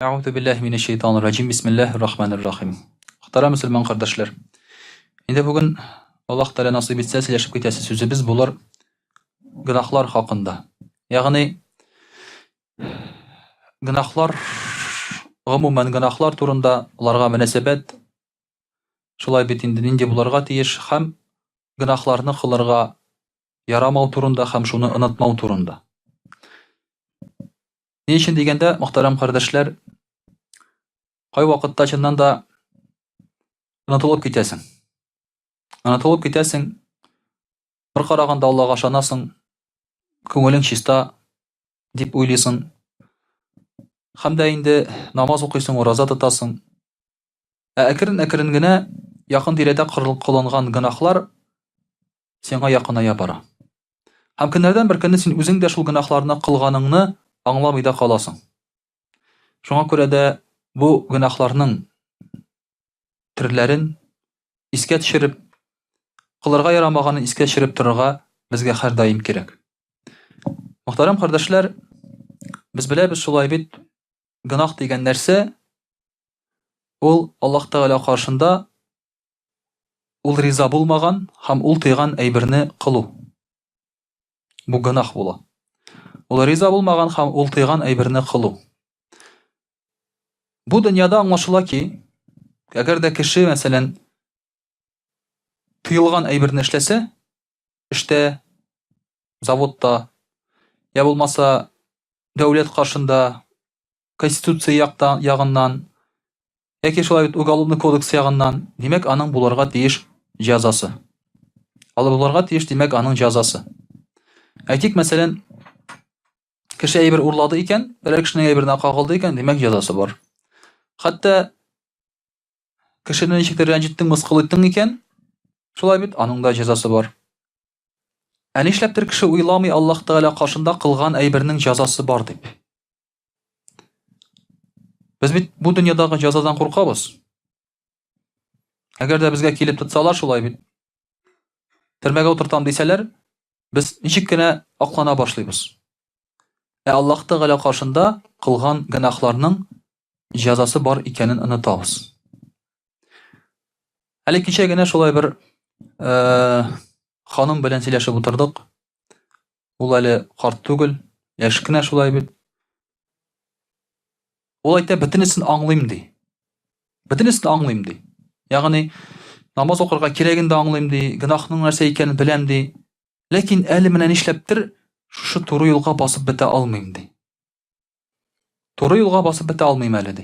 Euzu billahi mineşşeytanirracim. Bismillahirrahmanirrahim. Muhterem Müslüman kardeşler. Şimdi bugün Allah Teala nasip etse сөйләшеп китәсе сүзебез булыр гөнаһлар хакында. Ягъни гөнаһлар, гомумән гөнаһлар турында, аларга мөнәсәбәт, шулай бит инде нинди булырга тиеш һәм гөнаһларны кылырга ярамау турында һәм шуны онытмау турында. Ни өчен дигәндә, мөхтәрәм кардәшләр, кай вакытта чыннан да онытылып китәсең. Онытылып китәсең, бер караганда Аллага ышанасың, күңелең чиста дип уйлыйсың. Һәм дә инде намаз укыйсың, ураза тотасың. Әкрен-әкрен генә якын тирәдә кылынган гөнаһлар сиңа якыная бара. Һәм көннәрдән бер көнне син үзең дә шул гөнаһларны кылганыңны аңламый да каласың. Шуңа күрә дә бу гөнаһларның төрләрен искә төшереп, кылырга ярамаганын искә төшереп торырга безгә һәр даим кирәк. Мөхтәрәм кардәшләр, без беләбез шулай бит, гөнаһ дигән нәрсә ул Аллаһ Тәгалә каршында ул риза булмаган һәм ул тыйган әйберне кылу. Бу гөнаһ була. Ул риза булмаган һәм ул тыйган әйберне кылу. Бу дөньяда аңлашыла ки, әгәр дә кеше, мәсәлән, тыелган әйберне эшләсә, эштә, заводта, я булмаса дәүләт каршында, конституция ягыннан, яки шулай бит уголовный кодекс ягыннан, димәк, аның булырга тиеш җәзасы. Булырга тиеш, димәк, аның җәзасы. Әйтик, мәсәлән, кеше әйбер урлады икән, берәр кешенең әйберенә кагылды икән, димәк, җәзасы бар. Хәтта кешене ничектер рәнҗеттең, мыскыл иттең икән, шулай бит, аның да җәзасы бар. Ә нишләптер кеше уйламый Аллаһ Тәгалә каршында кылган әйбернең җәзасы бар дип? Без бит бу дөньядагы җәзадан куркабыз. Әгәр дә безгә килеп тотсалар, шулай бит, төрмәгә утыртам дисәләр, без ничек кенә аклана башлыйбыз. Аллаһ Тәгалә каршында кылган гөнаһларның җәзасы бар икәнен онытабыз. Әле кичә генә шулай бер ханым белән сөйләшеп утырдык. Ул әле карт түгел, яшь кенә шулай бит. Ул әйтә, бөтенесен аңлыйм ди. Бөтенесен аңлыйм ди. Ягъни намаз укырга кирәген дә аңлыйм ди, гөнаһның нәрсә икәнен беләм ди. Ләкин әле менә нишләптер шушы туры юлга басып бетә алмыйм ди. Туры юлга басып бетә алмыйм әле ди.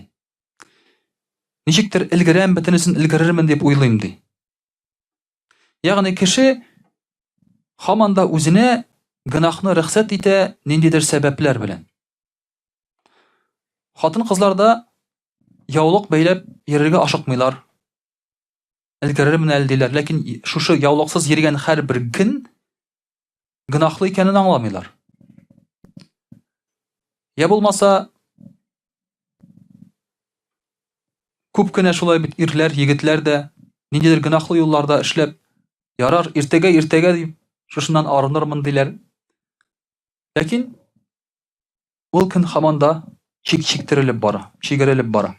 Ничектер илгәрәм, бөтенесен илгәрермен дип уйлыйм ди. Ягъни кеше һаман да үзенә гөнаһны рөхсәт итә ниндидер сәбәпләр белән. Хатын-кызларда яулык бәйләп йөрергә ашыкмыйлар. Илгәрермен әле диләр, ләкин шушы яулыксыз йөргән һәрбер көн гөнаһлы икәнен аңламыйлар. Я булмаса, күп кенә шулай бит ирләр, егетләр дә ниндидер гөнаһлы юлларда эшләп, ярар, иртәгә дип, шушыннан арынырмын диләр. Ләкин ул көн һаман да чиктерелеп бара, чигерелеп бара.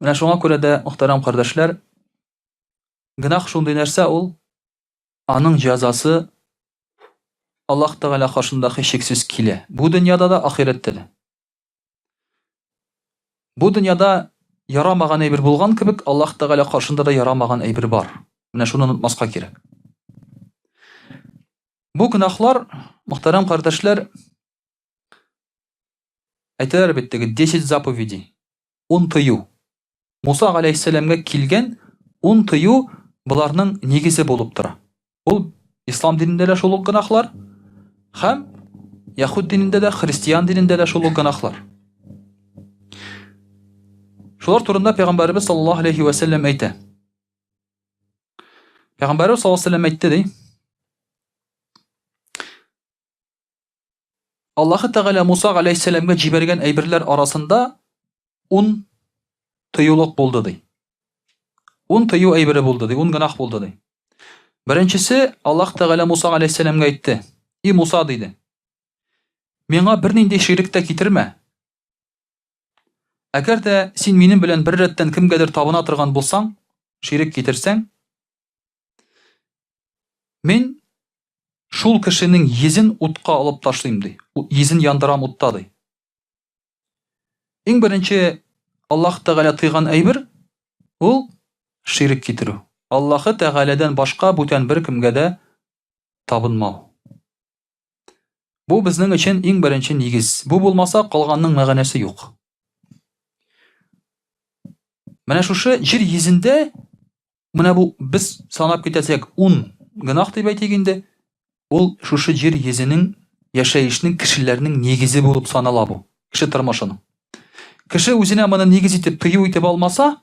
Менә шуңа күрә дә, мөхтәрәм кардәшләр, гөнаһ шундый нәрсә ул, аның җәзасы Аллаһ Тәгалә каршында һичшиксез килә. Бу дөньяда да, ахирәттә дә. Бу дөньяда ярамаган әйбер булган кебек, Аллаһ Тәгалә каршында да ярамаган әйбер бар. Менә шуны онытмаска кирәк. Бу гөнаһлар, мөхтәрәм кардәшләр, әйтәләр бит теге 10 заповедей, 10 тыю. Муса галәйһиссәламгә килгән 10 тыю буларның нигезе булып тора. Ул ислам динендә дә шул ук гөнаһлар, һәм яһуд динендә дә, христиан динендә дә шул ук гөнаһлар. Шулар турында Пәйгамбәрбез саллаллаһу алейхи ва саллям әйтә. Пәйгамбәрбез саллаллаһу алейхи ва саллям әйтте ди. Аллаһ Тәгалә Муса галәйһиссәламгә җибәргән әйберләр арасында 10 тыюлык булды ди. 10 тыю әйбере булды ди, 10 гөнаһ булды ди. Беренчесе, Аллаһ Тәгалә Муса галәйһиссәламгә әйтте. И Муса диде, миңа бернинди ширек тә китермә. Әгәр дә син минем белән бер рәттән кемгәдер табына торган булсаң, ширек китерсәң, мин шул кешенең йөзен утка алып ташлыйм ди. Йөзен яндырам утта ди. Иң беренче Аллаһ Тәгалә тыйган әйбер ул ширек китерү. Аллаһы Тәгаләдән башка бүтән бер кемгә дә табынмау. Бу безнең өчен иң беренче нигез. Бу булмаса калганның мәгънәсе юк. Менә шушы җир йөзендә менә бу без санап китәсәк 10 гынах дип әйтик инде. Ул шушы җир йөзенең яшәешнең кешеләрнең нигезе булып санала бу. Кеше тормышының. Кеше үзенә моны нигез итеп тыю итеп алмаса,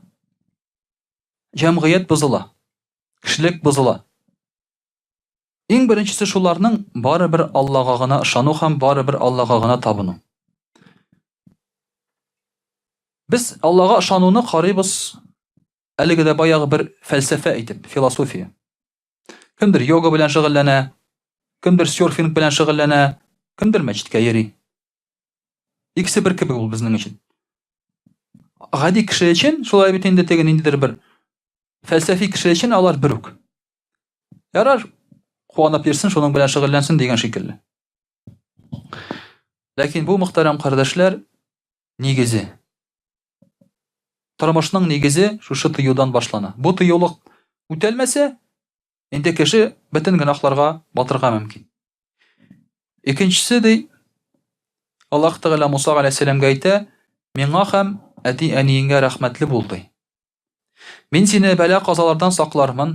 җәмгыять бозыла. Кешелек бозыла. Иң беренчесе шуларның барыбер Аллаһка гына ышану һәм барыбер Аллаһка гына табыну. Без Аллаһка ышануны карыйбыз әлеге дә баягы бер фәлсәфә итеп, философия. Кемдер йога белән шөгыльләнә, кемдер серфинг белән шөгыльләнә, кемдер мәчеткә йөри. Икесе бер кебек ул безнең өчен. Гади кеше өчен шулай бит инде теге ниндидер бер фәлсәфи кеше өчен алар бер үк. Ярар, куанып йөрсен, шуның белән шөгыльләнсен дигән шикелле. Ләкин бу мөхтәрәм кардәшләр нигезе. Тормышның нигезе шушы тыюдан башлана. Бу тыюлык үтәлмәсә, инде кеше бөтен гынахларга батырга мөмкин. Икенчесе ди, Аллаһ Тәгалә Муса галәйһиссәламгә әйтә: "Миңа һәм әти-әниеңгә рәхмәтле бул" ди. Мин сине бәла казалардан саклармын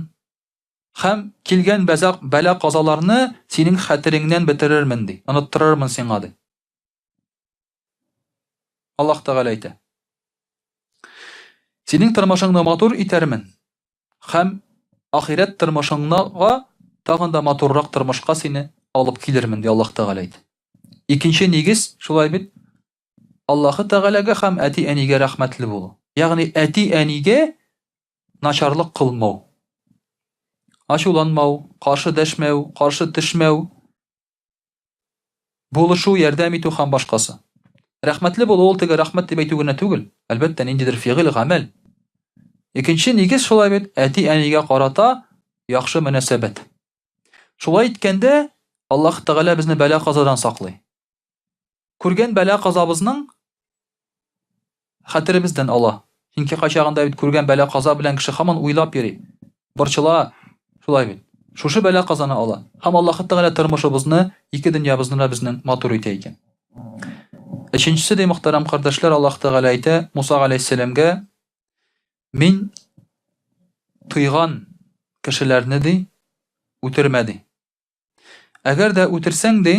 һәм килгән бәла казаларны синең хәтереңнән бетерермен ди. Оныттырырмын сиңа ди. Аллаһ Тәгалә әйтә: "Синең тормышыңны матур итәрмен һәм ахирет тормышыңга тагын да матуррак тормышка сине алып килермен" ди Аллаһ Тәгалә әйтә. Икенче нигез шулай бит Аллаһы Тәгаләгә һәм әти-әнигә рәхмәтле булу. Ягъни әти-әнигә начарлык кылмау. Ачуланмау, каршы дәшмәү, каршы төшмәү, булышу, ярдәм итү һәм башкасы. Рәхмәтле булу ул теге рәхмәт дип әйтү генә түгел. Әлбәттә ниндидер фигыль, гамәл. Икенче нигез шулай бит әти-әнигә карата яхшы мөнәсәбәт. Шулай иткәндә Аллаһ Тәгалә безне бәла казадан саклый. Күргән бәла казабызның хәтеребездән ала. Чөнки качагында бит күргән бәла каза белән кеше һаман уйлап йөри. Борчыла, шулай бит. Шушы бәла казаны ала. Һәм Аллаһ Тәгалә тормышыбызны, ике дөньябызны да безнең матур итә икән. Өченчесе дә мөхтәрәм кардәшләр, Аллаһ Тәгалә әйтә Муса галәйһиссәламгә: "Мин тыйган кешеләрне ди үтермә ди. Әгәр дә үтерсәң ди,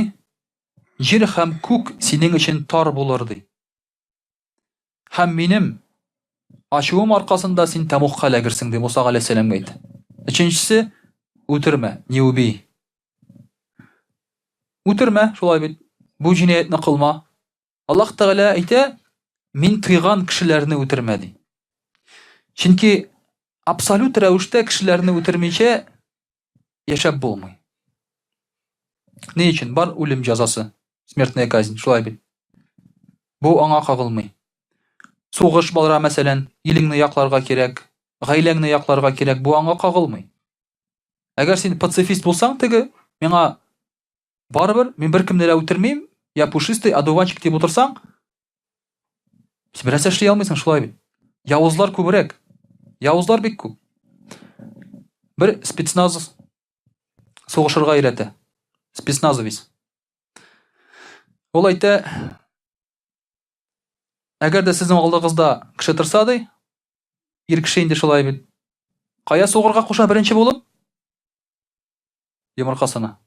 җир һәм күк синең өчен тар булыр ди. Һәм минем ачуым аркасында син тәмугка эләгерсең" ди Муса галәйһиссәламгә әйтә. Өченчесе үтермә, не убей. Үтермә, шулай бит. Бу җинаятны кылма. Аллаһ Тәгалә әйтә: "Мин тыйган кешеләрне үтермә" ди. Чөнки абсолют рәвештә кешеләрне үтермичә яшәп булмый. Ни өчен бар үлем җәзасы, смертная казнь, шулай бит. Бу аңа кагылмый. Сугыш балра мәсәлән, илеңне якларга кирәк, гаиләңне якларга кирәк, бу аңа кагылмый. Әгәр син пацифист булсаң, теге миңа барыбер, мин беркемне дә үтермим, я пушистый одуванчик дип утырсаң, син берәрсә эшли алмыйсың, шулай бит. Явызлар күбрәк. Явызлар бик күп. Бер спецназ сугышырга өйрәтә. Спецназовец. Ул әйтә: "Әгәр дә сезнең алдыгызда кеше торса ди, ир кеше инде шулай бит. Кая сугырга куша беренче булып? Йомыркасына.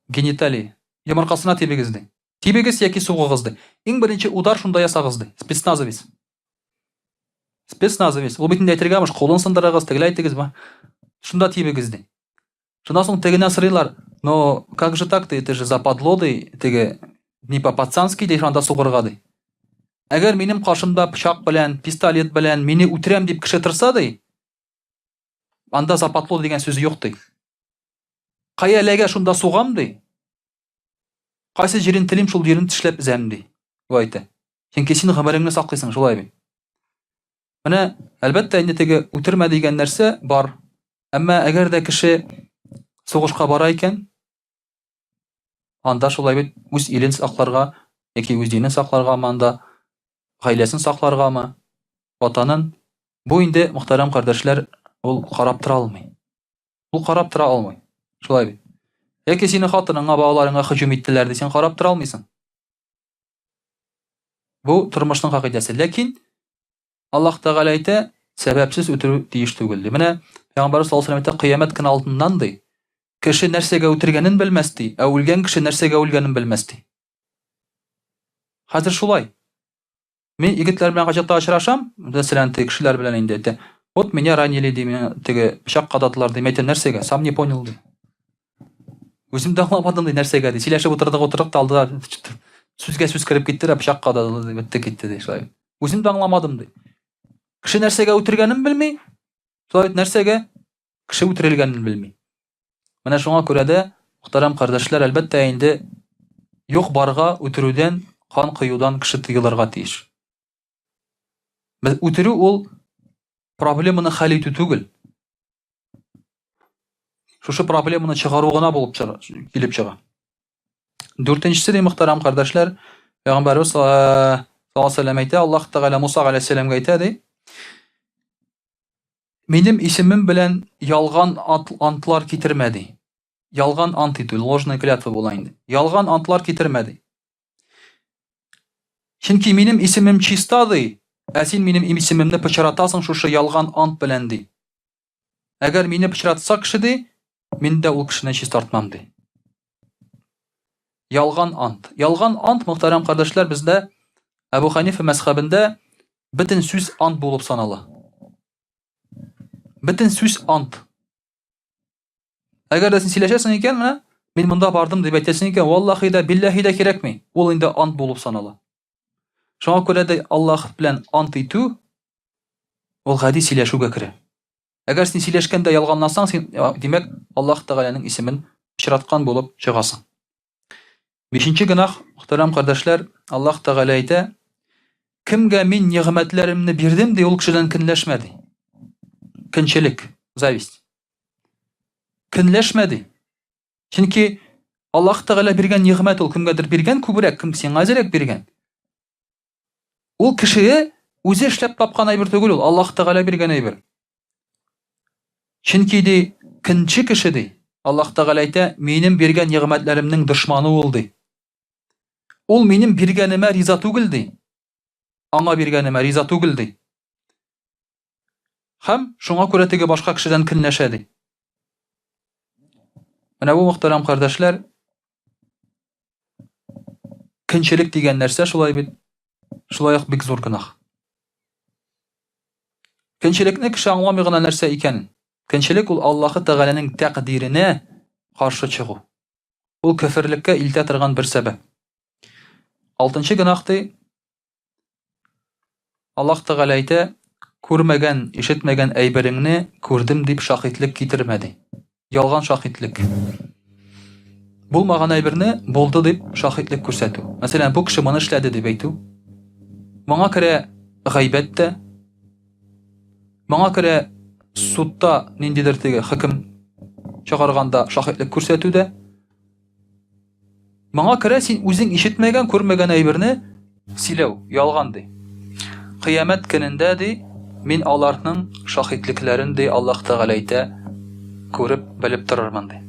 Гениталия. Йомыркасына тибегез ди. Тибегез яки сугыгыз ди. Иң беренче удар шунда ясагыз ди. Спецназовец. Спецназовец. Ул бит инде әйтергәмеш, кулын сындырыгыз, тегеләй тегез ба. Шунда тибегез ди. Шундан соң тегенә сырыйлар: "Но как же так, ты же западло ди, теге не по-пацански ди, шунда сугырга ди. Әгәр минем каршымда пычак белән, пистолет белән мине үтерәм дип кеше торса ди, анда западло дигән сүз юк ди. Кая эләгә шунда сугам ди. Кайсы җирен телим, шул җирен тешләп өзәм ди." Бу әйтә. Чөнки син гомереңне саклыйсың, шулай бит. Менә әлбәттә инде теге үтермә дигән нәрсә бар. Әмма әгәр дә кеше сугышка бара икән, анда шулай бит үз илен сакларга яки үз динен сакларгамы, анда гаиләсен сакларгамы, ватанын, бу инде мөхтәрәм кардәшләр, ул карап тора алмый. Ул карап тора алмый. Шулай бит. Яки синең хатыныңа, балаларыңа һөҗүм иттеләр ди, син карап тора алмыйсың. Бу тормышның хакыйкатесе. Ләкин Аллаһ Тәгалә әйтә, сәбәпсез үтерү тиеш түгел ди. Менә Пәйгамбәр саллаллаһу алейһи ва сәлләм кыямәт көне алдыннан ди, кеше нәрсәгә үтергәнен белмәс ди, ә үлгән кеше нәрсәгә үлгәнен белмәс ди. Хәзер шулай. Мин егетләр белән качакта очрашам, мәсәлән, теге кешеләр белән инде әйтә. Вот меня ранили ди, меня теге пычак кададылар ди, әйтә нәрсәгә? Сам не понял ди. Үзем дә аңламадым ди нәрсәгә ди. Сөйләшеп утырдык та алдылар. Сүзгә сүз кирип китте, пычак кададылар ди, бетте китте ди, шулай. Үзем дә аңламадым ди. Кеше нәрсәгә үтергәнен белми, шулай нәрсәгә кеше үтерелгәнен белми. Менә шуңа күрә дә, мөхтәрәм кардәшләр, әлбәттә инде юк барга үтерүдән, кан кыюдан кеше тыелырга тиеш. Үтерү ул проблеманы хәл итү түгел. Шушы проблеманы чыгару гына булып килеп чыга. Дүртенчесе ди, мөхтәрәм кардәшләр, Пәйгамбәрбез саллаллаһу алейһи ва сәлләм әйтә, Аллаһ Тәгалә Муса галәйһиссәламгә әйтә ди, минем исемем белән ялган антлар китермә ди. Ялган ант итү, ложная клятва була инде. Ялган антлар китермә ди. Чөнки минем исемем чиста ди, ә син минем исемемне пычратасың шушы ялган ант белән ди. Әгәр мине пычратса кеше ди, мин дә ул кешене чистартмам ди. Ялган ант. Ялган ант, мөхтәрәм кардәшләр, бездә Әбу Ханифа мәзһәбендә бөтен сүз ант булып санала. Бөтен сүз ант. Әгәр дә син сөйләшәсең икән, менә мин монда бардым дип әйтәсең икән, валлаһи да, биллаһи да кирәкми. Ул инде ант булып санала. Шуңа күрә дә Аллаһ белән ант итү ул гади сөйләшүгә керә. Әгәр син сөйләшкәндә ялганласаң, син димәк Аллаһ Тәгаләнең исемен пычраткан булып чыгасың. Бишенче гынах, мөхтәрәм кардәшләр, Аллаһ Тәгалә әйтә, кемгә мин нигъмәтләремне бирдем ди, ул кешедән көнләшмә ди. Көнчелек, зависть. Көнләшмә ди. Чөнки Аллаһ Тәгалә биргән нигъмәт ул кемгәдер биргән күбрәк, кем сиңа азрак биргән. Ул кеше үзе эшләп тапкан әйбер түгел, ул Аллаһ Тәгалә биргән әйбер. Чөнки ди, көнче кеше ди, Аллаһ Тәгалә әйтә, минем биргән нигъмәтләремнең дошманы ул ди. Ул минем биргәнемә риза түгел ди. Аңа биргәнемә риза түгел ди. Һәм шуңа күрә теге башка кешедән көнләшә ди. Менә бу, мөхтәрәм кардәшләр, көнчелек дигән нәрсә шулай бит, шулай ук бик зур гынах. Көнчелекне кеше аңламый гына нәрсә икәнен. Көнчелек ул Аллаһ Тәгаләнең тәкъдиренә каршы чыгу. Ул кафирлеккә илтә торган бер сәбәп. Алтынчы гынах ди, Аллаһ Тәгалә әйтә, күрмәгән, ишетмәгән әйбереңне күрдем дип шаһитлек китермә ди. Ялган шаһитлек. Булмаган әйберне булды дип шаһитлек күрсәтү. Мәсәлән, бу кеше моны эшләде дип әйтү. Моңа күрә гайбәт тә, моңа күрә судта ниндидер теге хөкем чыгарганда шаһитлек күрсәтү дә. Моңа күрә син үзең ишетмәгән, күрмәгән әйберне сөйләү, ялган ди. Кыямәт көнендә ди, мин аларның шаһитлекләрен ди Аллаһ Тәгалә әйтә, күреп, белеп торырмын ди.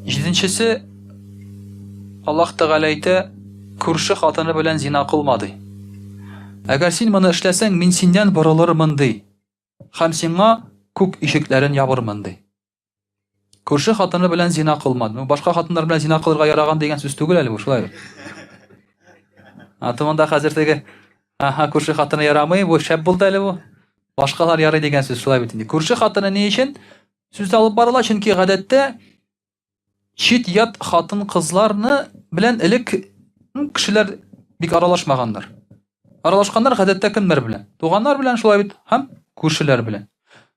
Җиденчесе, Аллаһ Тәгалә әйтә, күрше хатыны белән зина кылма ди. Әгәр син моны эшләсәң, мин синнән борылырмын ди. Һәм сиңа күк ишекләрен ябырмын ди. Күрше хатыны белән зина кылма. Башка хатыннар белән зина кылырга яраган дигән сүз түгел әле бу, шулай. Атымында хәзер теге күрше хатыны ярамый, бу шәп булды әле бу. Башкалар ярый дигән сүз шулай бит инде. Күрше хатыны ни өчен сүз алып барыла? Чөнки гадәттә чит ят хатын кызларны белән элек кешеләр бик аралашмаганнар. Аралашканнар гадәттә кемнәр белән? Туганнар белән, шулай бит, һәм күршеләр белән.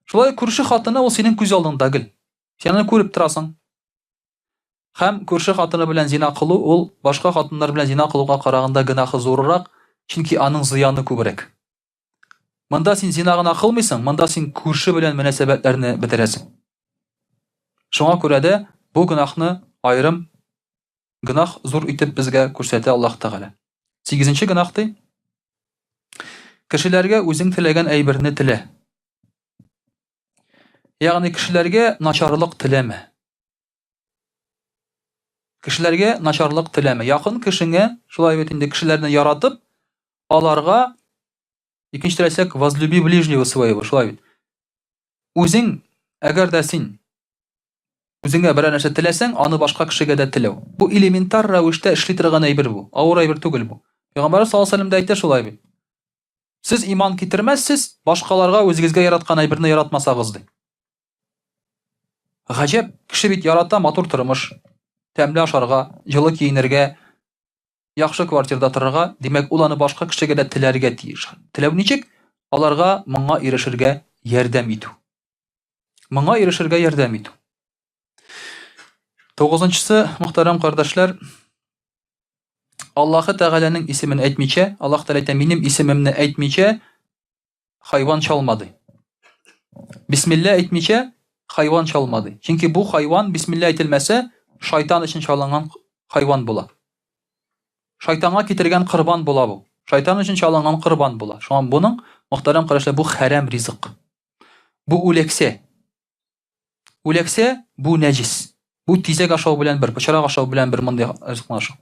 Шулай күрше хатыны ул синең күз алдыңда гел. Син аны күреп торасың. Һәм күрше хатыны белән зина кылу ул башка хатыннар белән зина кылуга караганда гынахы зуррак, чөнки аның зыяны күбрәк. Монда син зина гына кылмыйсың, монда син күрше белән мөнәсәбәтләрне бетерәсең. Шуңа күрә дә бу гынахны айрым гынах зур итеп безгә күрсәтә Аллаһ Тәгалә. 8нче гынах ди: кешеләргә үзең теләгән әйберне телә. Ягъни кешеләргә начарлык теләмә. Кешеләргә начарлык теләмә. Якын кешеңә, шулай бит инде кешеләрне яратып, аларга икенче теләсәк возлюби ближнего своего, шулай бит. Үзең әгәр дә син үзеңә берәр нәрсә теләсәң, аны башка кешегә дә теләү. Бу элементар рәвештә эшли торган әйбер бу. Авыр әйбер түгел бу. Пәйгамбәр саллаллаһу алейһи ва сәлләм дә әйтә шулай бит. Сез иман китермәссез, башкаларга үзегезгә яраткан әйберне яратмасагыз ди. Гаҗәп, кеше бит ярата матур тормыш, тәмле ашарга, җылы киенергә, яхшы квартирада торырга, димәк ул аны башка кешегә дә теләргә тиеш. Теләү ничек? Аларга моңа ирешергә ярдәм итү. Моңа ирешергә ярдәм итү. 9нчысы, мөхтәрәм кардәшләр, Аллаһ Тәгаләнең исемен әйтмичә, Аллаһ Тәгалә әйтә, минем исемемне әйтмичә хайван чалмады. Бисмилла әйтмичә хайван чалмады. Чөнки бу хайван бисмилла әйтелмәсә, шайтан өчен чалынган хайван була. Шайтанга китергән корбан була бу. Шайтан өчен чалынган корбан була. Шуңа буның, мөхтәрәм кардәшләр, бу хәрам ризык. Бу үләксә. Үләксә бу нәҗис. Бу тизәк ашау белән бер, пычрак ашау белән бер мондай ризыкны ашау.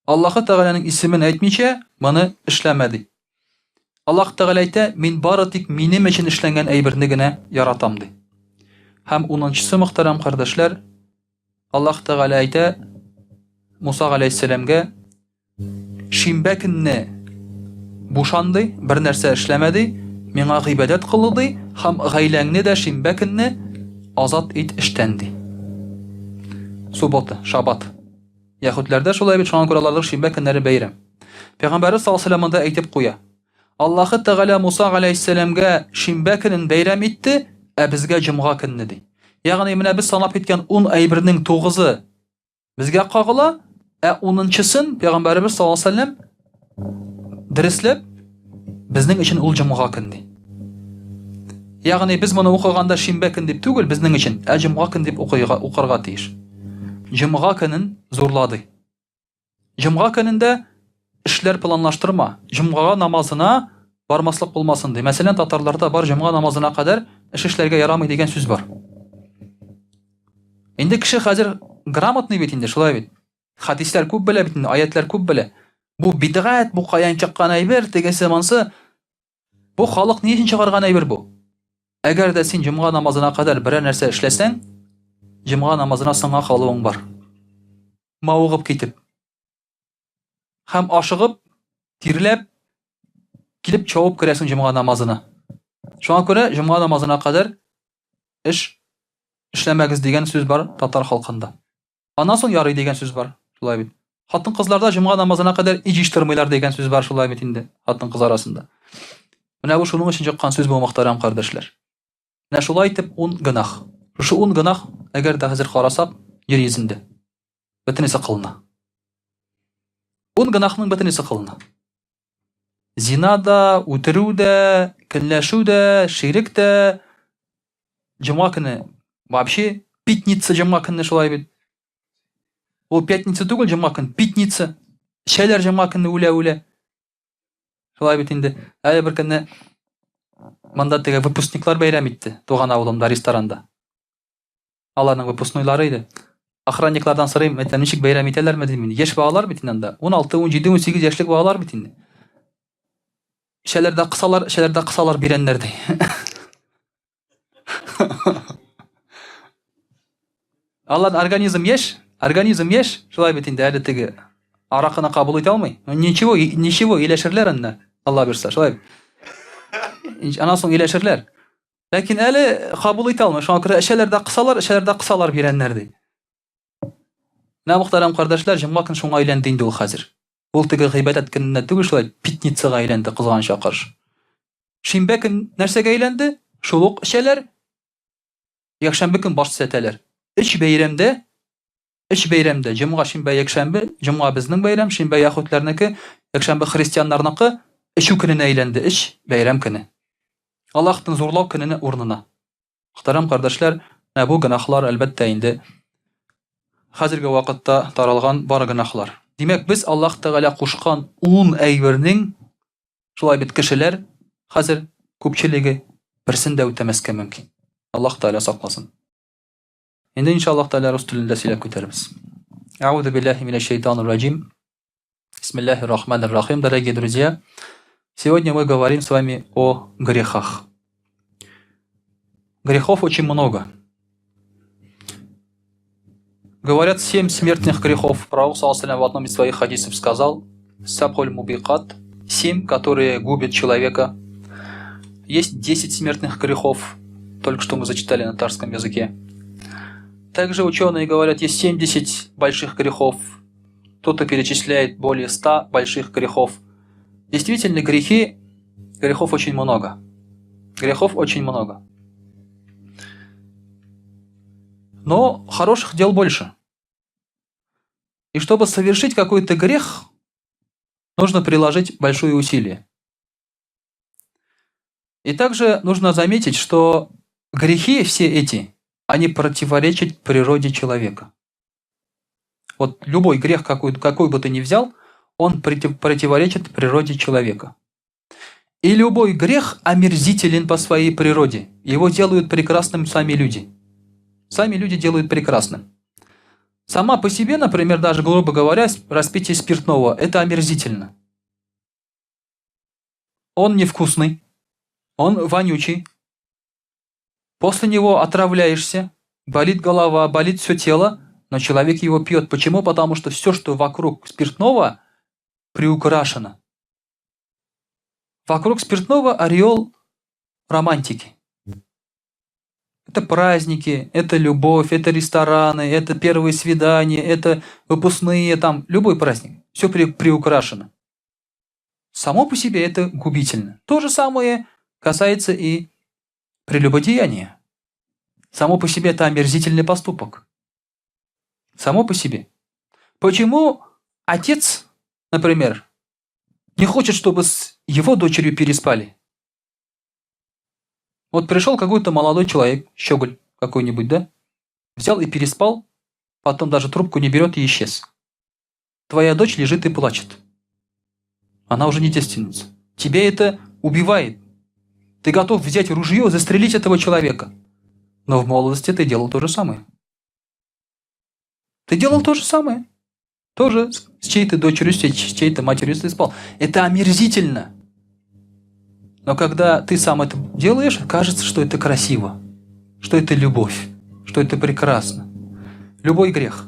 Аллаһ Тәгаләнең исемен әйтмичә, моны эшләмәде. Аллаһ Тәгалә әйтә, мин бары тик минем өчен эшләнгән әйберне генә яратам ди. Һәм 10нчысы, мөхтәрәм кардәшләр, Аллаһ Тәгалә әйтә Муса галәйһиссәламгә, шимбә көнне бушанды, бер нәрсә эшләмәде, миңа гыйбадәт кылды һәм гаиләңне дә шимбә көнне азат ит эштән ди. Суббота, шабат. Яһүдләрдә шулай бит, шуңа күрә аларның шимбә көннәре бәйрәм. Пәйгамбәр саллаллаһу алейһи ва сәлләм әйтеп куя. Аллаһ Тәгалә Муса галәйһиссәламгә шимбә көнен бәйрәм итте, ә безгә җомга көнне ди. Ягъни менә без санап киткән 10 әйбернең 9-ы безгә кагыла, ә 10нчысын Пәйгамбәрбез саллаллаһу алейһи ва сәлләм дәресләп безнең өчен ул җомга көн ди. Ягъни без моны укыганда шимбә көн дип түгел безнең өчен, ә җомга көн дип укырга тиеш. Җомга көнен зурлады. Җомга көнендә эшләр планлаштырма. Җомгага намазына бармаслык булмасын ди. Мәсәлән, татарларда бар җомга намазына кадәр эш эшләргә ярамый дигән сүз бар. Инде кеше хәзер грамотный бит инде, шулай бит. Хадисләр күп белә бит инде, аятлар күп белә. Бу бидгат, бу каян чыккан әйбер, тегесе мансы. Бу халык ни өчен чыгарган әйбер бу? Әгәр дә син җомга намазына кадәр берәр нәрсә эшләсәң, җомга намазына сыңа калуың бар. Мавыгып китеп. Һәм ашыгып, тирләп, килеп чавып керәсең җомга намазына. Шуңа күрә җомга намазына кадәр эшләмәгез дигән сүз бар татар халкында. Аннан соң ярый дигән сүз бар, шулай бит. Хатын-кызларда җомга намазына кадәр иҗиштырмыйлар дигән сүз бар, шулай бит инде, хатын-кыз арасында. Менә бу шуның өчен чыккан сүз бу, мөхтәрәм кардәшләр. Менә шулай итеп 10 гынах. Шу 10 гынах, әгәр дә хәзер карасак, җир йөзендә бөтенесе кылына. 10 гынахның бөтенесе кылына. Зина да, үтерү дә, көнләшү дә, ширик дә, җомга көне вообще пятница җомга көнне шулай бит. Ул пятница түгел җомга көн, пятница. Шәйләр җомга көнне үлә. Шулай бит инде. Әле бер көнне монда теге выпускниклар бәйрәм итте, туган авылымда ресторанда. Аларның выпускнойлары иде. Охранниклардан сорыйм, әйтәм, ничек бәйрәм итәләрме дим инде. Яшь балалар бит инде. 16, 17, 18 яшьлек балалар бит инде. Шәйләрдә кысалар бирәннәр ди. Алар организм яшь, шулай бит инде, әле теге аракыны кабул итә алмый. Ничего, иләшерләр аннан. Алла бирсә, шулай. Аннан соң иләшерләр. Ләкин әле кабул итә алмый. Шуңа күрә эшәләрдә кысалар бирәннәр ди. Менә мөхтәрәм кардәшләр, җомга көн шуңа әйләнде инде ул хәзер. Ул теге гыйбадәт көненә түгел, шулай пятницага әйләнде кызганча каршы. Шимбә көн нәрсәгә әйләнде? Шул ук эшәләр. Якшәмбе көн баш сәтәләр. 3 бәйрәмдә Үч бәйрәмдә, җомга, шимбә, якшәмбе, җомга безнең бәйрәм, шимбә яһүдләрнеке, якшәмбе христианнарныкы эчү көненә әйләнде, эч бәйрәм көне. Аллаһтың зурлау көненә урынына. Мөхтәрәм кардәшләр, бу гөнаһлар әлбәттә инде хәзерге вакытта таралган бар гөнаһлар. Димәк, без Аллаһ Тәгалә кушкан 10 әйбернең шулай бит кешеләр хәзер күпчелеге берсен дә үтәмәскә мөмкин. Аллаһ Тәгалә сакласын. Инде иншаллаһ Тәгалә рус телендә сөйләп күтәрбез. Аузу биллахи минаш шайтанир раджим. Бисмиллахир рахманир рахим, дорогие друзья. Сегодня мы говорим с вами о грехах. Грехов очень много. Говорят, 7 смертных грехов. Пророк саллаллаху в одном из своих хадисов сказал: «Сабхуль мубикат», 7, которые губят человека. Есть 10 смертных грехов, только что мы зачитали на татарском языке. Также ученые говорят, есть 70 больших грехов. Кто-то перечисляет более 100 больших грехов. Действительно, грехов очень много. Грехов очень много. Но хороших дел больше. И чтобы совершить какой-то грех, нужно приложить большое усилие. И также нужно заметить, что грехи все эти, они противоречат природе человека. Вот любой грех, какой бы ты ни взял, он противоречит природе человека. И любой грех омерзителен по своей природе. Его делают прекрасным сами люди. Сами люди делают прекрасным. Сама по себе, например, даже, грубо говоря, распитие спиртного – это омерзительно. Он невкусный, он вонючий. После него отравляешься, болит голова, болит все тело, но человек его пьет. Почему? Потому что все, что вокруг спиртного, приукрашено. Вокруг спиртного ореол романтики. Это праздники, это любовь, это рестораны, это первые свидания, это выпускные, там любой праздник. Все приукрашено. Само по себе это губительно. То же самое касается и прелюбодеяния. Само по себе это омерзительный поступок. Само по себе. Почему отец, например, не хочет, чтобы с его дочерью переспали? Вот пришел какой-то молодой человек, щеголь какой-нибудь, да? Взял и переспал, потом даже трубку не берет и исчез. Твоя дочь лежит и плачет. Она уже не девственница. Тебя это убивает. Ты готов взять ружье, застрелить этого человека. Но в молодости ты делал то же самое. Ты делал то же самое. Тоже с чьей-то дочерью, с чьей-то матерью ты спал. Это омерзительно. Но когда ты сам это делаешь, кажется, что это красиво, что это любовь, что это прекрасно. Любой грех.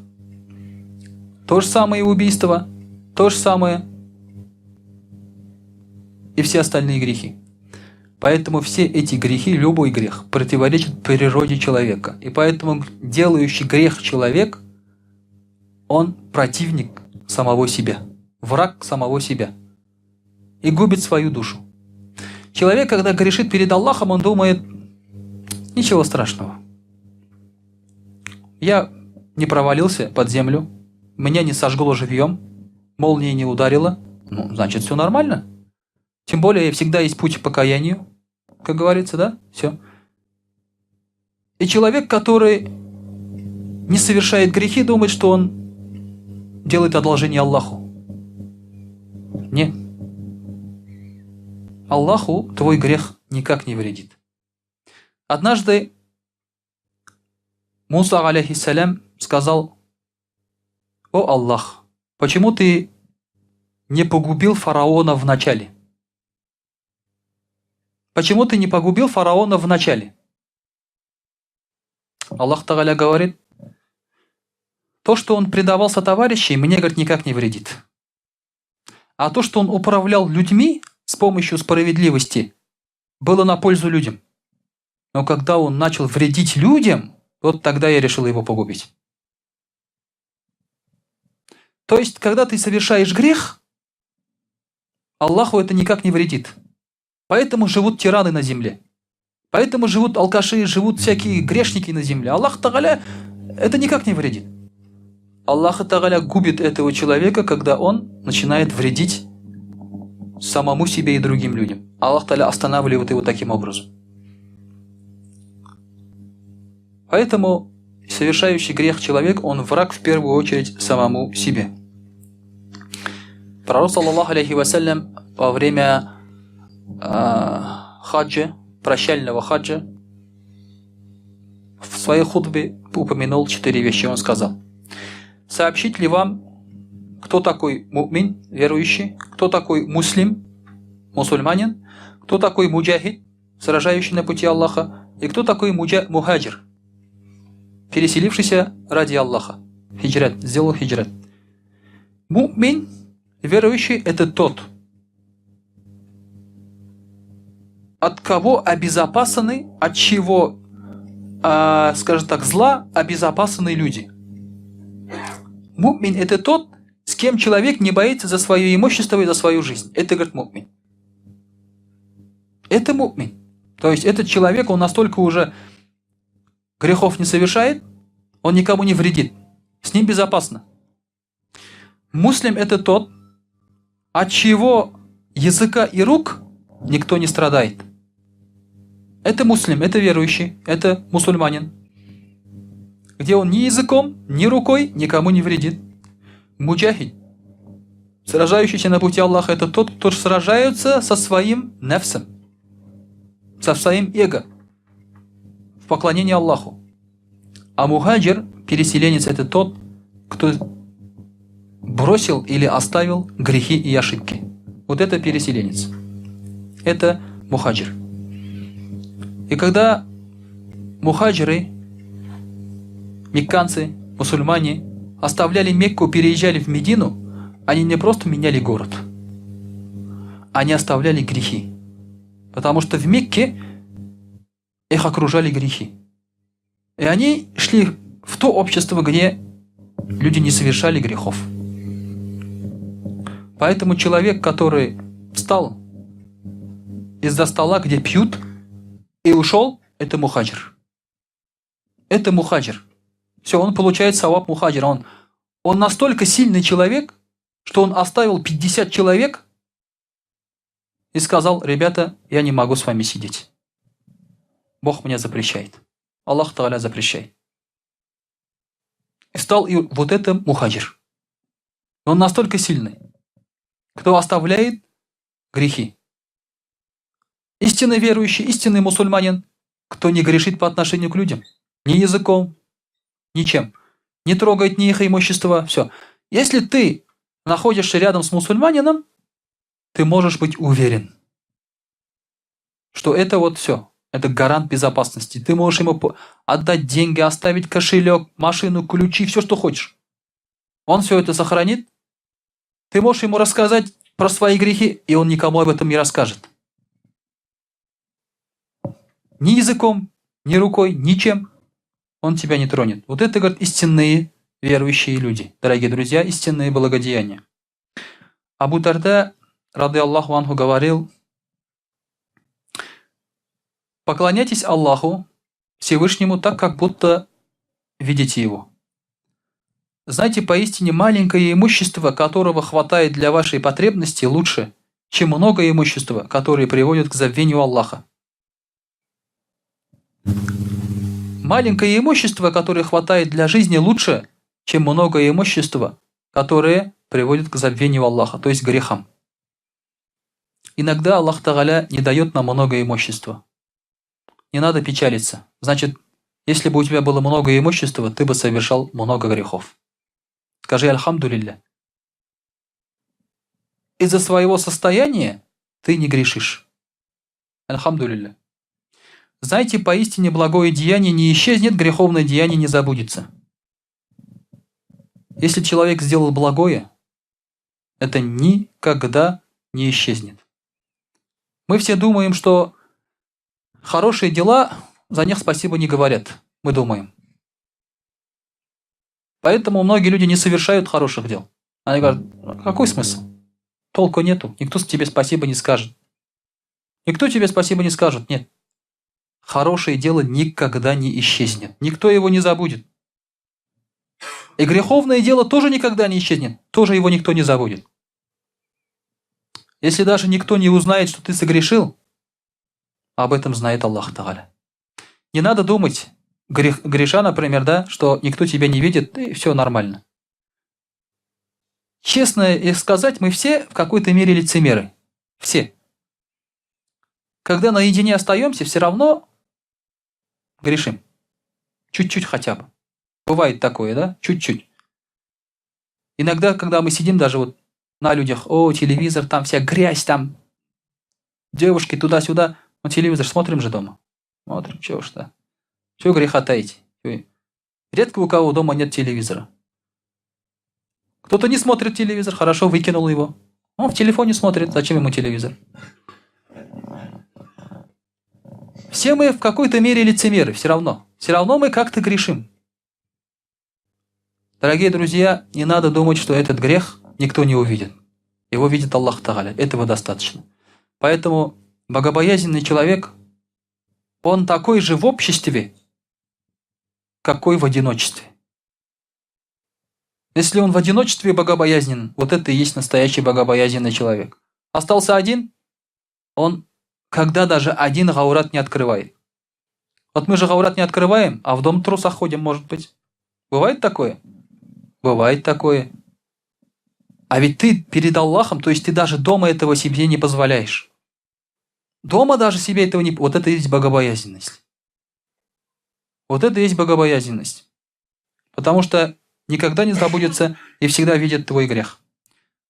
То же самое и убийство, то же самое и все остальные грехи. Поэтому все эти грехи, любой грех, противоречит природе человека. И поэтому делающий грех человек, он противник самого себя, враг самого себя и губит свою душу. Человек, когда грешит перед Аллахом, он думает, ничего страшного. Я не провалился под землю, меня не сожгло живьем, молния не ударила, ну, значит, все нормально. Тем более, всегда есть путь к покаянию, как говорится, да? Все. И человек, который не совершает грехи, думает, что он делает одолжение Аллаху. Нет. Аллаху твой грех никак не вредит. Однажды Муса, алейхиссалям, сказал: «О Аллах, почему ты не погубил фараона в начале? Почему ты не погубил фараона в начале?» Аллах Тааля говорит: то, что он предавался товарищей, мне, говорит, никак не вредит. А то, что он управлял людьми с помощью справедливости, было на пользу людям. Но когда он начал вредить людям, вот тогда я решил его погубить. То есть, когда ты совершаешь грех, Аллаху это никак не вредит. Поэтому живут тираны на земле. Поэтому живут алкаши, живут всякие грешники на земле. Аллах Тааля это никак не вредит. Аллах Тааля губит этого человека, когда он начинает вредить самому себе и другим людям. Аллах Тааля останавливает его таким образом. Поэтому совершающий грех человек, он враг в первую очередь самому себе. Пророк, саллаллаху алейхи вассалям, во время хаджа, прощального хаджа, в своей хутбе упомянул 4 вещи. Он сказал: сообщить ли вам, кто такой мумин, верующий, кто такой муслим, мусульманин, кто такой муджахид, сражающий на пути Аллаха, и кто такой мухаджир, переселившийся ради Аллаха. Хиджрат, сделал хиджрат. Мумин, верующий, это тот, от кого обезопасены, от чего, скажем так, зла обезопасены люди. Мумин – это тот, с кем человек не боится за свое имущество и за свою жизнь. Это, говорит, мумин. Это мумин. То есть этот человек, он настолько уже грехов не совершает, он никому не вредит. С ним безопасно. Муслим – это тот, от чего языка и рук никто не страдает. Это муслим, это верующий, это мусульманин, где он ни языком, ни рукой никому не вредит. Муджахид, сражающийся на пути Аллаха, это тот, кто сражается со своим нефсом, со своим эго в поклонении Аллаху. А мухаджир, переселенец, это тот, кто бросил или оставил грехи и ошибки. Вот это переселенец. Это мухаджир. И когда мухаджиры, мекканцы, мусульмане оставляли Мекку, переезжали в Медину, они не просто меняли город, они оставляли грехи. Потому что в Мекке их окружали грехи. И они шли в то общество, где люди не совершали грехов. Поэтому человек, который встал из-за стола, где пьют, и ушел, это мухаджир. Это мухаджир. Все, он получает саваб мухаджира. Он настолько сильный человек, что он оставил 50 человек и сказал: ребята, я не могу с вами сидеть. Бог мне запрещает. Аллах Тааля запрещает. И стал, и вот это мухаджир. Он настолько сильный, кто оставляет грехи. Истинный верующий, истинный мусульманин, кто не грешит по отношению к людям. Ни языком, ничем. Не трогает ни их имущество. Все. Если ты находишься рядом с мусульманином, ты можешь быть уверен, что это вот все. Это гарант безопасности. Ты можешь ему отдать деньги, оставить кошелек, машину, ключи, все, что хочешь. Он все это сохранит. Ты можешь ему рассказать про свои грехи, и он никому об этом не расскажет. Ни языком, ни рукой, ничем он тебя не тронет. Вот это, говорят, истинные верующие люди. Дорогие друзья, истинные благодеяния. Абу Дарда, рады Аллаху анху, говорил: поклоняйтесь Аллаху Всевышнему так, как будто видите Его. Знаете, поистине маленькое имущество, которого хватает для вашей потребности, лучше, чем много имущества, которое приводит к забвению Аллаха. Маленькое имущество, которое хватает для жизни, лучше, чем много имущества, которое приводит к забвению Аллаха, то есть к грехам. Иногда Аллах Тааля не дает нам много имущества. Не надо печалиться. Значит, если бы у тебя было много имущества, ты бы совершал много грехов. Скажи альхамдулилля. Из-за своего состояния ты не грешишь. Альхамдулилля. Знаете, поистине благое деяние не исчезнет, греховное деяние не забудется. Если человек сделал благое, это никогда не исчезнет. Мы все думаем, что хорошие дела, за них спасибо не говорят. Мы думаем. Поэтому многие люди не совершают хороших дел. Они говорят: какой смысл? Толку нету, никто тебе спасибо не скажет. Никто тебе спасибо не скажет, нет. Хорошее дело никогда не исчезнет. Никто его не забудет. И греховное дело тоже никогда не исчезнет, тоже его никто не забудет. Если даже никто не узнает, что ты согрешил, об этом знает Аллах Тааля. Не надо думать, греша, например, да, что никто тебя не видит, и все нормально. Честно сказать, мы все в какой-то мере лицемеры. Все. Когда наедине остаемся, все равно грешим. Чуть-чуть хотя бы. Бывает такое, да? Чуть-чуть. Иногда, когда мы сидим даже вот на людях, о, телевизор, там вся грязь, там девушки туда-сюда, но телевизор смотрим же дома. Смотрим, чего уж то. Чего греха таить? Редко у кого дома нет телевизора. Кто-то не смотрит телевизор, хорошо, выкинул его. Он в телефоне смотрит, зачем ему телевизор? Все мы в какой-то мере лицемеры, все равно. Все равно мы как-то грешим. Дорогие друзья, не надо думать, что этот грех никто не увидит. Его видит Аллах Тааля. Этого достаточно. Поэтому богобоязненный человек, он такой же в обществе, какой в одиночестве. Если он в одиночестве богобоязнен, вот это и есть настоящий богобоязненный человек. Остался один, он когда даже один гаурат не открывает. Вот мы же гаурат не открываем, а в дом в трусах ходим, может быть. Бывает такое? Бывает такое. А ведь ты перед Аллахом, то есть ты даже дома этого себе не позволяешь. Дома даже себе этого не... Вот это и есть богобоязненность. Вот это и есть богобоязненность. Потому что никогда не забудется и всегда видит твой грех.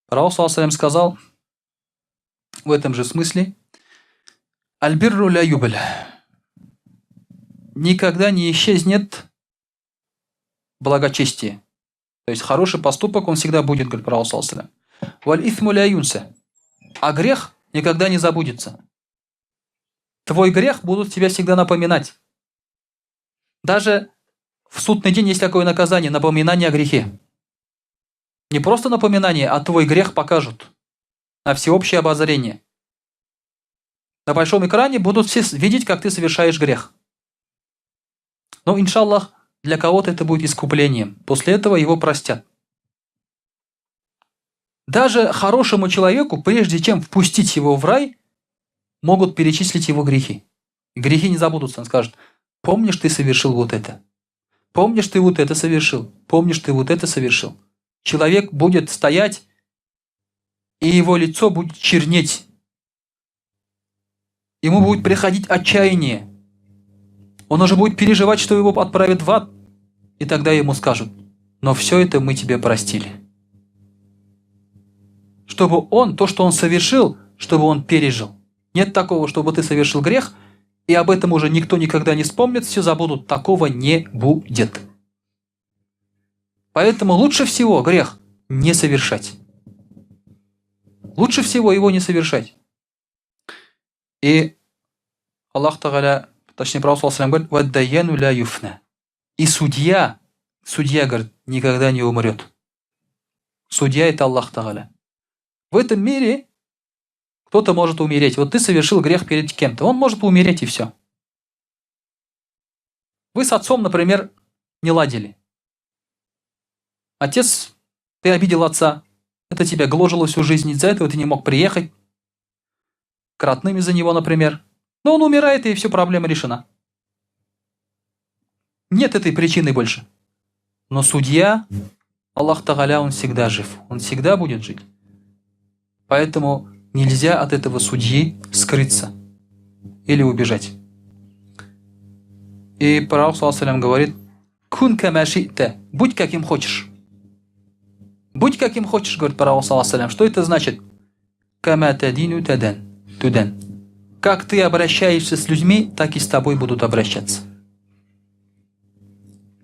Пророк ﷺ сказал в этом же смысле: «Аль-бирру ля юбля». Никогда не исчезнет благочестие. То есть хороший поступок, он всегда будет, говорит Пророк ﷺ. «Валь-ифму ля юнса». А грех никогда не забудется. Твой грех будут тебя всегда напоминать. Даже в судный день есть такое наказание, напоминание о грехе. Не просто напоминание, а твой грех покажут на всеобщее обозрение. На большом экране будут все видеть, как ты совершаешь грех. Но, иншаллах, для кого-то это будет искуплением. После этого его простят. Даже хорошему человеку, прежде чем впустить его в рай, могут перечислить его грехи. Грехи не забудутся. Он скажет: помнишь, ты совершил вот это? Помнишь, ты вот это совершил? Помнишь, ты вот это совершил? Человек будет стоять, и его лицо будет чернеть. Ему будет приходить отчаяние. Он уже будет переживать, что его отправят в ад. И тогда ему скажут: но все это мы тебе простили. Чтобы он, то, что он совершил, чтобы он пережил. Нет такого, чтобы ты совершил грех, и об этом уже никто никогда не вспомнит, все забудут. Такого не будет. Поэтому лучше всего грех не совершать. Лучше всего его не совершать. И Аллах Тааля, точнее, Пророк ﷺ говорит: «Ваддаяну ля юфна». И судья, говорит, никогда не умрет. Судья — это Аллах Тааля. В этом мире кто-то может умереть. Вот ты совершил грех перед кем-то, он может умереть и все. Вы с отцом, например, не ладили. Отец, ты обидел отца, это тебя гложило всю жизнь, из-за этого ты не мог приехать к родным из-за него, например. Но он умирает, и все, проблема решена. Нет этой причины больше. Но судья, Аллах Тааля, он всегда жив, он всегда будет жить. Поэтому нельзя от этого судьи скрыться или убежать. И Пророк ﷺ говорит: «Кун кама ши'та», будь каким хочешь. Будь каким хочешь, говорит Пророк ﷺ. Что это значит? Кама тадину тудан. Как ты обращаешься с людьми, так и с тобой будут обращаться.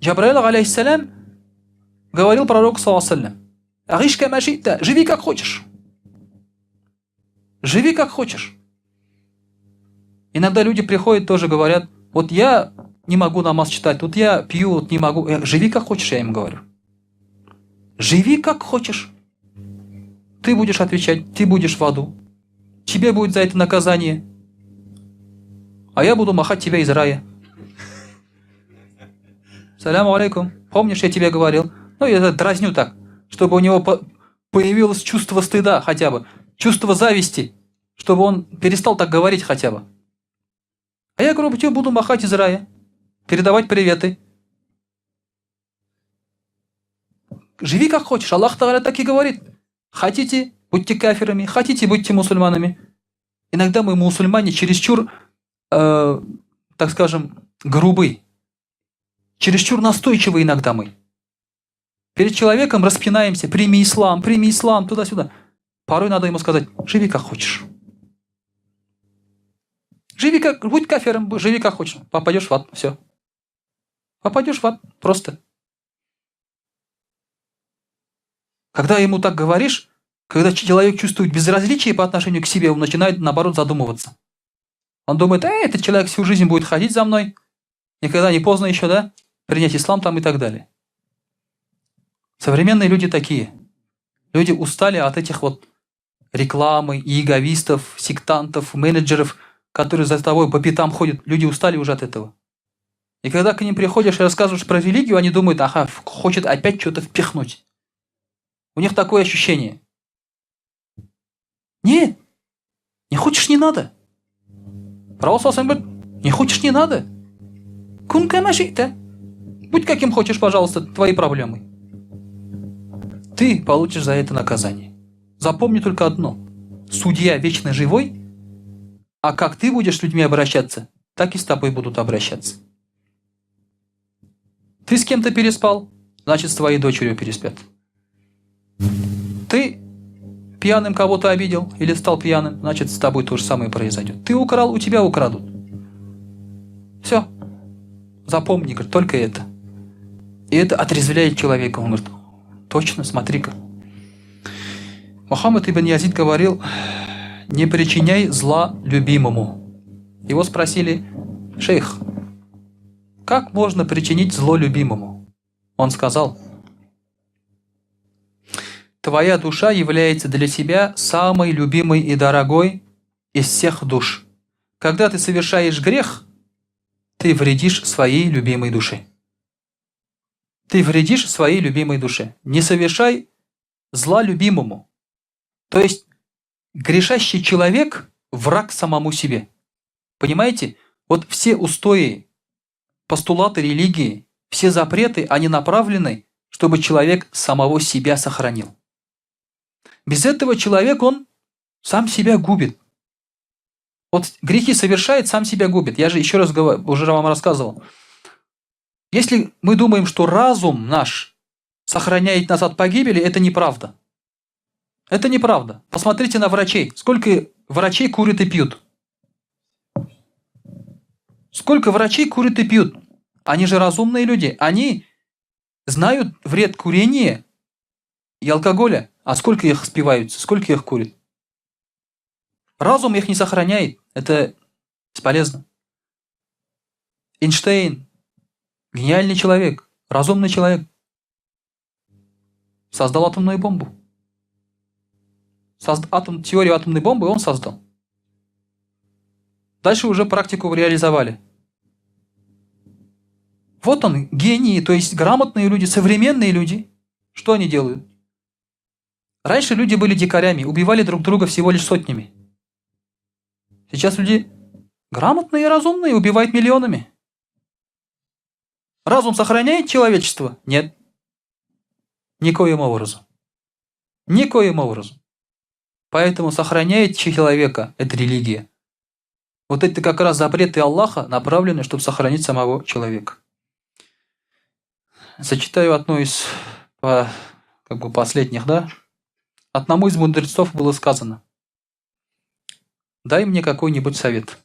Джабраил, алейхиссалям, говорил пророку ﷺ: «Ариш кама ши'та», живи как хочешь. Живи как хочешь. Иногда люди приходят, тоже говорят: вот я не могу намаз читать, вот я пью, вот не могу. Живи как хочешь, я им говорю. Живи как хочешь. Ты будешь отвечать, ты будешь в аду. Тебе будет за это наказание. А я буду махать тебя из рая. Саляму алейкум. Помнишь, я тебе говорил, Ну, я это дразню так, чтобы у него появилось чувство стыда хотя бы, чувство зависти, чтобы он перестал так говорить хотя бы. А я говорю, тебе буду махать из рая, передавать приветы. Живи как хочешь. Аллах Тааля так и говорит. Хотите, будьте кафирами, хотите, будьте мусульманами. Иногда мы, мусульмане, чересчур, так скажем, грубы. Чересчур настойчивы иногда мы. Перед человеком распинаемся, прими ислам, туда-сюда. Порой надо ему сказать, живи как хочешь. Будь кафиром, живи как хочешь. Попадешь в ад, все. Попадешь в ад, просто. Когда ему так говоришь, когда человек чувствует безразличие по отношению к себе, он начинает, наоборот, задумываться. Он думает, этот человек всю жизнь будет ходить за мной, никогда не поздно еще, да, принять ислам там и так далее. Современные люди такие. Люди устали от этих вот рекламы, иеговистов, сектантов, менеджеров, которые за тобой по пятам ходят. Люди устали уже от этого. И когда к ним приходишь и рассказываешь про религию, они думают, ага, хочет опять что-то впихнуть. У них такое ощущение. Нет, не хочешь, не надо. Пророк говорит, не хочешь, не надо. Кун кама ши'та. Будь каким хочешь, пожалуйста, твои проблемы. Ты получишь за это наказание. Запомни только одно. Судья вечно живой, а как ты будешь с людьми обращаться, так и с тобой будут обращаться. Ты с кем-то переспал, значит, с твоей дочерью переспят. Ты пьяным кого-то обидел или стал пьяным, значит, с тобой то же самое произойдет. Ты украл, у тебя украдут. Все. Запомни, говорит, только это. И это отрезвляет человека. Он говорит, точно, смотри-ка. Мухаммад ибн Язид говорил, не причиняй зла любимому. Его спросили, шейх, как можно причинить зло любимому? Он сказал, твоя душа является для тебя самой любимой и дорогой из всех душ. Когда ты совершаешь грех, ты вредишь своей любимой душе. Ты вредишь своей любимой душе. Не совершай зла любимому. То есть грешащий человек – враг самому себе. Понимаете? Вот все устои, постулаты религии, все запреты, они направлены, чтобы человек самого себя сохранил. Без этого человек, он сам себя губит. Вот грехи совершает, сам себя губит. Я же еще раз говорю, уже вам рассказывал. Если мы думаем, что разум наш сохраняет нас от погибели, это неправда. Это неправда. Посмотрите на врачей. Сколько врачей курят и пьют? Сколько врачей курят и пьют? Они же разумные люди. Они знают вред курения и алкоголя. А сколько их спиваются? Сколько их курят? Разум их не сохраняет. Это бесполезно. Эйнштейн. Гениальный человек. Разумный человек. Создал атомную бомбу. Теорию атомной бомбы он создал. Дальше уже практику реализовали. Вот он, гении, то есть грамотные люди, современные люди. Что они делают? Раньше люди были дикарями, убивали друг друга всего лишь сотнями. Сейчас люди грамотные и разумные убивают миллионами. Разум сохраняет человечество? Нет. Никоим образом. Никоим образом. Поэтому сохраняет человека эта религия. Вот это как раз запреты Аллаха направлены, чтобы сохранить самого человека. Зачитаю одну из последних, да? Одному из мудрецов было сказано: дай мне какой-нибудь совет.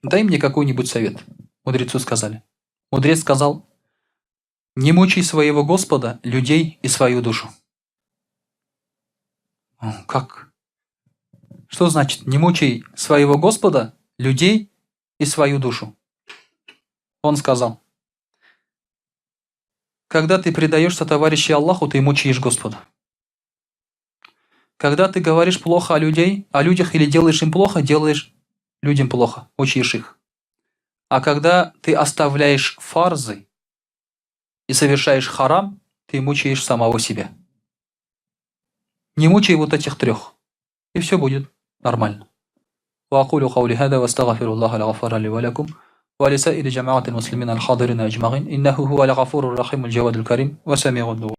Дай мне какой-нибудь совет. Мудрецу сказали. Мудрец сказал: не мучай своего Господа, людей и свою душу. Как? Что значит не мучай своего Господа, людей и свою душу? Он сказал: когда ты предаешься товарищу Аллаху, ты мучаешь Господа. Когда ты говоришь плохо о людях или делаешь им плохо, делаешь людям плохо, мучаешь их. А когда ты оставляешь фарзы, и совершаешь харам, ты мучаешь самого себя. Не мучай вот этих трех, и все будет нормально. وأقول قولي هذا وأستغفر الله الغفار لي ولكم ولسائر جماعة المسلمين الحاضرين أجمعين إنه هو الغفور الرحيم الجواد الكريم وسميع الدعاء.